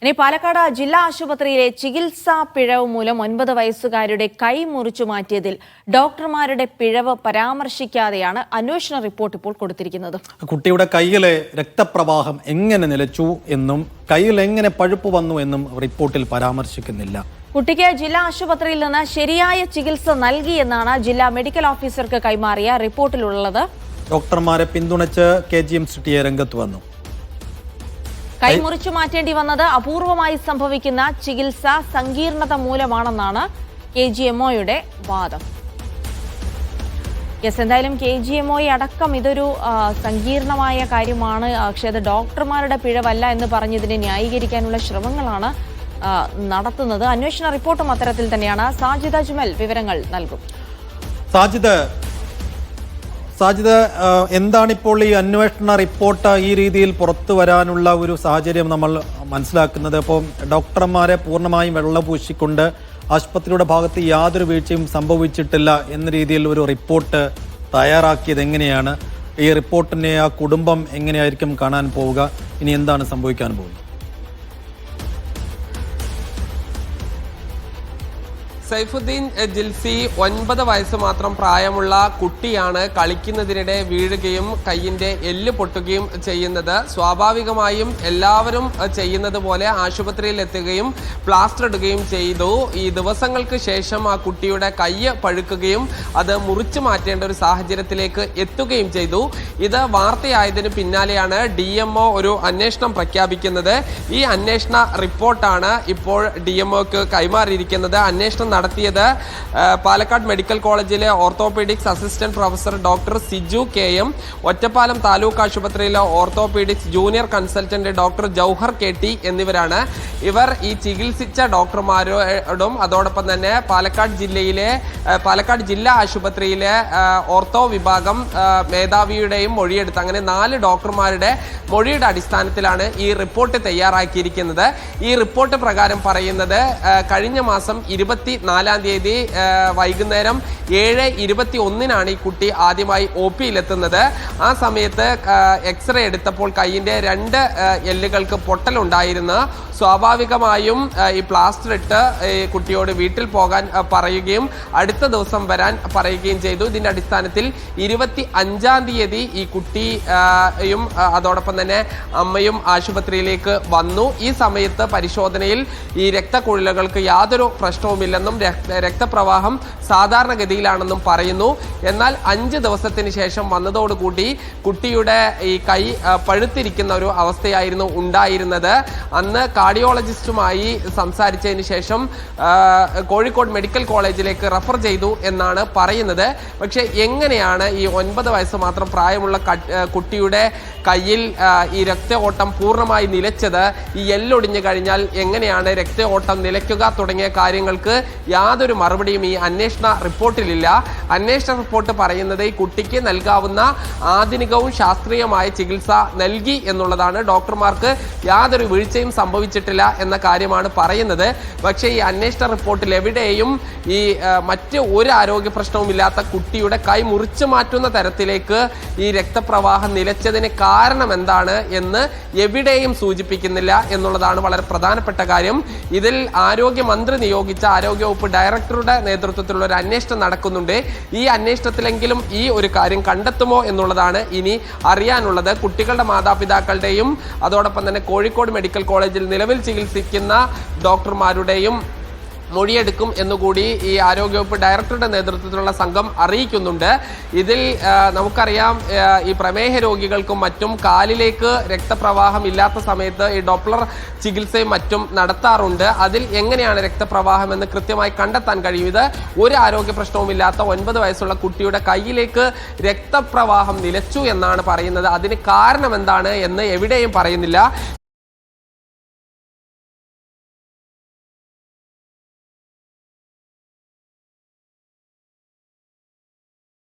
ഇനി പാലക്കാട് ജില്ലാ ആശുപത്രിയിലെ ചികിത്സാ പിഴവ് മൂലം 9 വയസ്സുകാരുടെ കൈ മുറിച്ചു മാറ്റിയതിൽ ഡോക്ടർമാരുടെ പിഴവ് പരാമർശിക്കാതെയാണ് അന്വേഷണ റിപ്പോർട്ട് ഇപ്പോൾ കൊടുത്തിരിക്കുന്നത്. കുട്ടിയുടെ കൈയിലെ രക്തപ്രവാഹം എങ്ങനെ നിലച്ചു എന്നും കൈയിൽ എങ്ങനെ പഴുപ്പ് വന്നു എന്നും റിപ്പോർട്ടിൽ പരാമർശിക്കുന്നില്ല. കുട്ടിക്ക് ജില്ലാ ആശുപത്രിയിൽ നിന്ന് ശരിയായ ചികിത്സ നൽകിയെന്നാണ് ജില്ലാ മെഡിക്കൽ ഓഫീസർക്ക് കൈമാറിയ റിപ്പോർട്ടിലുള്ളത്. ഡോക്ടർമാരെ പിന്തുണച്ച് KGMCT രംഗത്ത് വന്നു. കൈ മുറിച്ചു മാറ്റേണ്ടി വന്നത് അപൂർവമായി സംഭവിക്കുന്ന ചികിത്സാ സങ്കീർണത മൂലമാണെന്നാണ് KGMOയുടെ വാദം. എന്തായാലും KGMO അടക്കം ഇതൊരു സങ്കീർണമായ കാര്യമാണ്, പക്ഷേ അത് ഡോക്ടർമാരുടെ പിഴവല്ല എന്ന് പറഞ്ഞതിനെ ന്യായീകരിക്കാനുള്ള ശ്രമങ്ങളാണ് നടത്തുന്നത്. അന്വേഷണ റിപ്പോർട്ടും അത്തരത്തിൽ തന്നെയാണ്. സാജിദ് അജ്മൽ വിവരങ്ങൾ നൽകും. സാജിദ്, എന്താണിപ്പോൾ ഈ അന്വേഷണ റിപ്പോർട്ട് ഈ രീതിയിൽ പുറത്തു വരാനുള്ള ഒരു സാഹചര്യം നമ്മൾ മനസ്സിലാക്കുന്നത്? അപ്പോൾ ഡോക്ടർമാരെ പൂർണ്ണമായും വെള്ളപൂശിക്കൊണ്ട് ആശുപത്രിയുടെ ഭാഗത്ത് യാതൊരു വീഴ്ചയും സംഭവിച്ചിട്ടില്ല എന്ന രീതിയിൽ ഒരു റിപ്പോർട്ട് തയ്യാറാക്കിയത് എങ്ങനെയാണ്? ഈ റിപ്പോർട്ടിനെ ആ കുടുംബം എങ്ങനെയായിരിക്കും കാണാൻ പോവുക? ഇനി എന്താണ് സംഭവിക്കാൻ പോകുന്നത്? സൈഫുദ്ദീൻ ജിൽസി 9 വയസ്സ് മാത്രം പ്രായമുള്ള കുട്ടിയാണ് കളിക്കുന്നതിനിടെ വീഴുകയും കൈയിൻ്റെ എല്ല് പൊട്ടുകയും ചെയ്യുന്നത്. സ്വാഭാവികമായും എല്ലാവരും ചെയ്യുന്നത് പോലെ ആശുപത്രിയിൽ എത്തുകയും പ്ലാസ്റ്റർ ഇടുകയും ചെയ്തു. ഈ ദിവസങ്ങൾക്ക് ശേഷം ആ കുട്ടിയുടെ കൈ പഴുക്കുകയും അത് മുറിച്ചു മാറ്റേണ്ട ഒരു സാഹചര്യത്തിലേക്ക് എത്തുകയും ചെയ്തു. ഇത് വാർത്തയായതിന് പിന്നാലെയാണ് DMO ഒരു അന്വേഷണം പ്രഖ്യാപിക്കുന്നത്. ഈ അന്വേഷണ റിപ്പോർട്ടാണ് ഇപ്പോൾ DMOക്ക് കൈമാറിയിരിക്കുന്നത്. അന്വേഷണം നടത്തിയത് പാലക്കാട് മെഡിക്കൽ കോളേജിലെ orthopaedics assistant professor doctor Siju KM, Ottapalam taluk ആശുപത്രിയിലെ orthopaedics junior consultant doctor Jauhar KT എന്നിവരാണ്. ഇവർ ഈ ചികിത്സിച്ച ഡോക്ടർമാരോടും അതോടൊപ്പം തന്നെ പാലക്കാട് ജില്ലാ ആശുപത്രിയിലെ ഓർത്തോ വിഭാഗം മേധാവിയുടെയും മൊഴിയെടുത്ത് അങ്ങനെ 4 ഡോക്ടർമാരുടെ മൊഴിയുടെ അടിസ്ഥാനത്തിലാണ് ഈ റിപ്പോർട്ട് തയ്യാറാക്കിയിരിക്കുന്നത്. ഈ റിപ്പോർട്ട് പ്രകാരം പറയുന്നത് കഴിഞ്ഞ മാസം 24-ാം തീയതി വൈകുന്നേരം 7:21 ഈ കുട്ടി ആദ്യമായി OPയിലെത്തുന്നത്. ആ സമയത്ത് എക്സ്റേ എടുത്തപ്പോൾ കൈയിൻ്റെ 2 എല്ലുകൾക്ക് പൊട്ടലുണ്ടായിരുന്നു. സ്വാഭാവികമായും ഈ പ്ലാസ്റ്റർ ഇട്ട് ഈ കുട്ടിയോട് വീട്ടിൽ പോകാൻ പറയുകയും അടുത്ത ദിവസം വരാൻ പറയുകയും ചെയ്തു. ഇതിൻ്റെ അടിസ്ഥാനത്തിൽ 25-ാം തീയതി ഈ കുട്ടിയും അതോടൊപ്പം തന്നെ അമ്മയും ആശുപത്രിയിലേക്ക് വന്നു. ഈ സമയത്ത് പരിശോധനയിൽ ഈ രക്തക്കുഴലുകൾക്ക് യാതൊരു പ്രശ്നവുമില്ലെന്നും രക്തപ്രവാഹം സാധാരണഗതിയിലാണെന്നും പറയുന്നു. എന്നാൽ 5 ദിവസത്തിന് ശേഷം വന്നതോടുകൂടി കുട്ടിയുടെ ഈ കൈ പഴുത്തിരിക്കുന്ന ഒരു അവസ്ഥയായിരുന്നു ഉണ്ടായിരുന്നത്. അന്ന് കാർഡിയോളജിസ്റ്റുമായി സംസാരിച്ചതിന് ശേഷം കോഴിക്കോട് മെഡിക്കൽ കോളേജിലേക്ക് റെഫർ ചെയ്തു എന്നാണ് പറയുന്നത്. പക്ഷേ എങ്ങനെയാണ് ഈ 9 വയസ്സ് മാത്രം പ്രായമുള്ള കുട്ടിയുടെ കയ്യിൽ ഈ രക്തഓട്ടം പൂർണ്ണമായി നിലച്ചത്? ഈ എല്ലൊടിഞ്ഞു കഴിഞ്ഞാൽ എങ്ങനെയാണ് രക്തഓട്ടം നിലയ്ക്കുക തുടങ്ങിയ കാര്യങ്ങൾക്ക് യാതൊരു മറുപടിയും ഈ അന്വേഷണ റിപ്പോർട്ടിലില്ല. അന്വേഷണ റിപ്പോർട്ട് പറയുന്നത് ഈ കുട്ടിക്ക് നൽകാവുന്ന ആധുനികവും ശാസ്ത്രീയമായ ചികിത്സ നൽകി എന്നുള്ളതാണ്. ഡോക്ടർമാർക്ക് യാതൊരു വീഴ്ചയും സംഭവിച്ചിട്ടില്ല എന്ന കാര്യമാണ് പറയുന്നത്. പക്ഷേ ഈ അന്വേഷണ റിപ്പോർട്ടിൽ എവിടെയും ഈ മറ്റ് ഒരു ആരോഗ്യ പ്രശ്നവും ഇല്ലാത്ത കുട്ടിയുടെ കൈ മുറിച്ചു മാറ്റുന്ന തരത്തിലേക്ക് ഈ രക്തപ്രവാഹം നിലച്ചതിന് കാരണം എന്താണ് എന്ന് എവിടെയും സൂചിപ്പിക്കുന്നില്ല എന്നുള്ളതാണ് വളരെ പ്രധാനപ്പെട്ട കാര്യം. ഇതിൽ ആരോഗ്യമന്ത്രി നിയോഗിച്ച ആരോഗ്യവകുപ്പ് ഡയറക്ടറുടെ നേതൃത്വത്തിലുള്ള ഒരു അന്വേഷണം നടക്കുന്നുണ്ട്. ഈ അന്വേഷണത്തിലെങ്കിലും ഈ ഒരു കാര്യം കണ്ടെത്തുമോ എന്നുള്ളതാണ് ഇനി അറിയാനുള്ളത്. കുട്ടികളുടെ മാതാപിതാക്കളുടെയും അതോടൊപ്പം തന്നെ കോഴിക്കോട് മെഡിക്കൽ കോളേജിൽ നിലവിൽ ചികിത്സിക്കുന്ന ഡോക്ടർമാരുടെയും മൊഴിയെടുക്കും എന്നുകൂടി ഈ ആരോഗ്യവകുപ്പ് ഡയറക്ടറുടെ നേതൃത്വത്തിലുള്ള സംഘം അറിയിക്കുന്നുണ്ട്. ഇതിൽ നമുക്കറിയാം ഈ പ്രമേഹ രോഗികൾക്കും മറ്റും കാലിലേക്ക് രക്തപ്രവാഹം ഇല്ലാത്ത സമയത്ത് ഈ ഡോപ്ലർ ചികിത്സയും മറ്റും നടത്താറുണ്ട്. അതിൽ എങ്ങനെയാണ് രക്തപ്രവാഹം എന്ന് കൃത്യമായി കണ്ടെത്താൻ കഴിയും. ഇത് ഒരു ആരോഗ്യ പ്രശ്നവും ഇല്ലാത്ത 9 വയസ്സുള്ള കുട്ടിയുടെ കയ്യിലേക്ക് രക്തപ്രവാഹം നിലച്ചു എന്നാണ് പറയുന്നത്. അതിന് കാരണം എന്താണ് എന്ന് എവിടെയും പറയുന്നില്ല.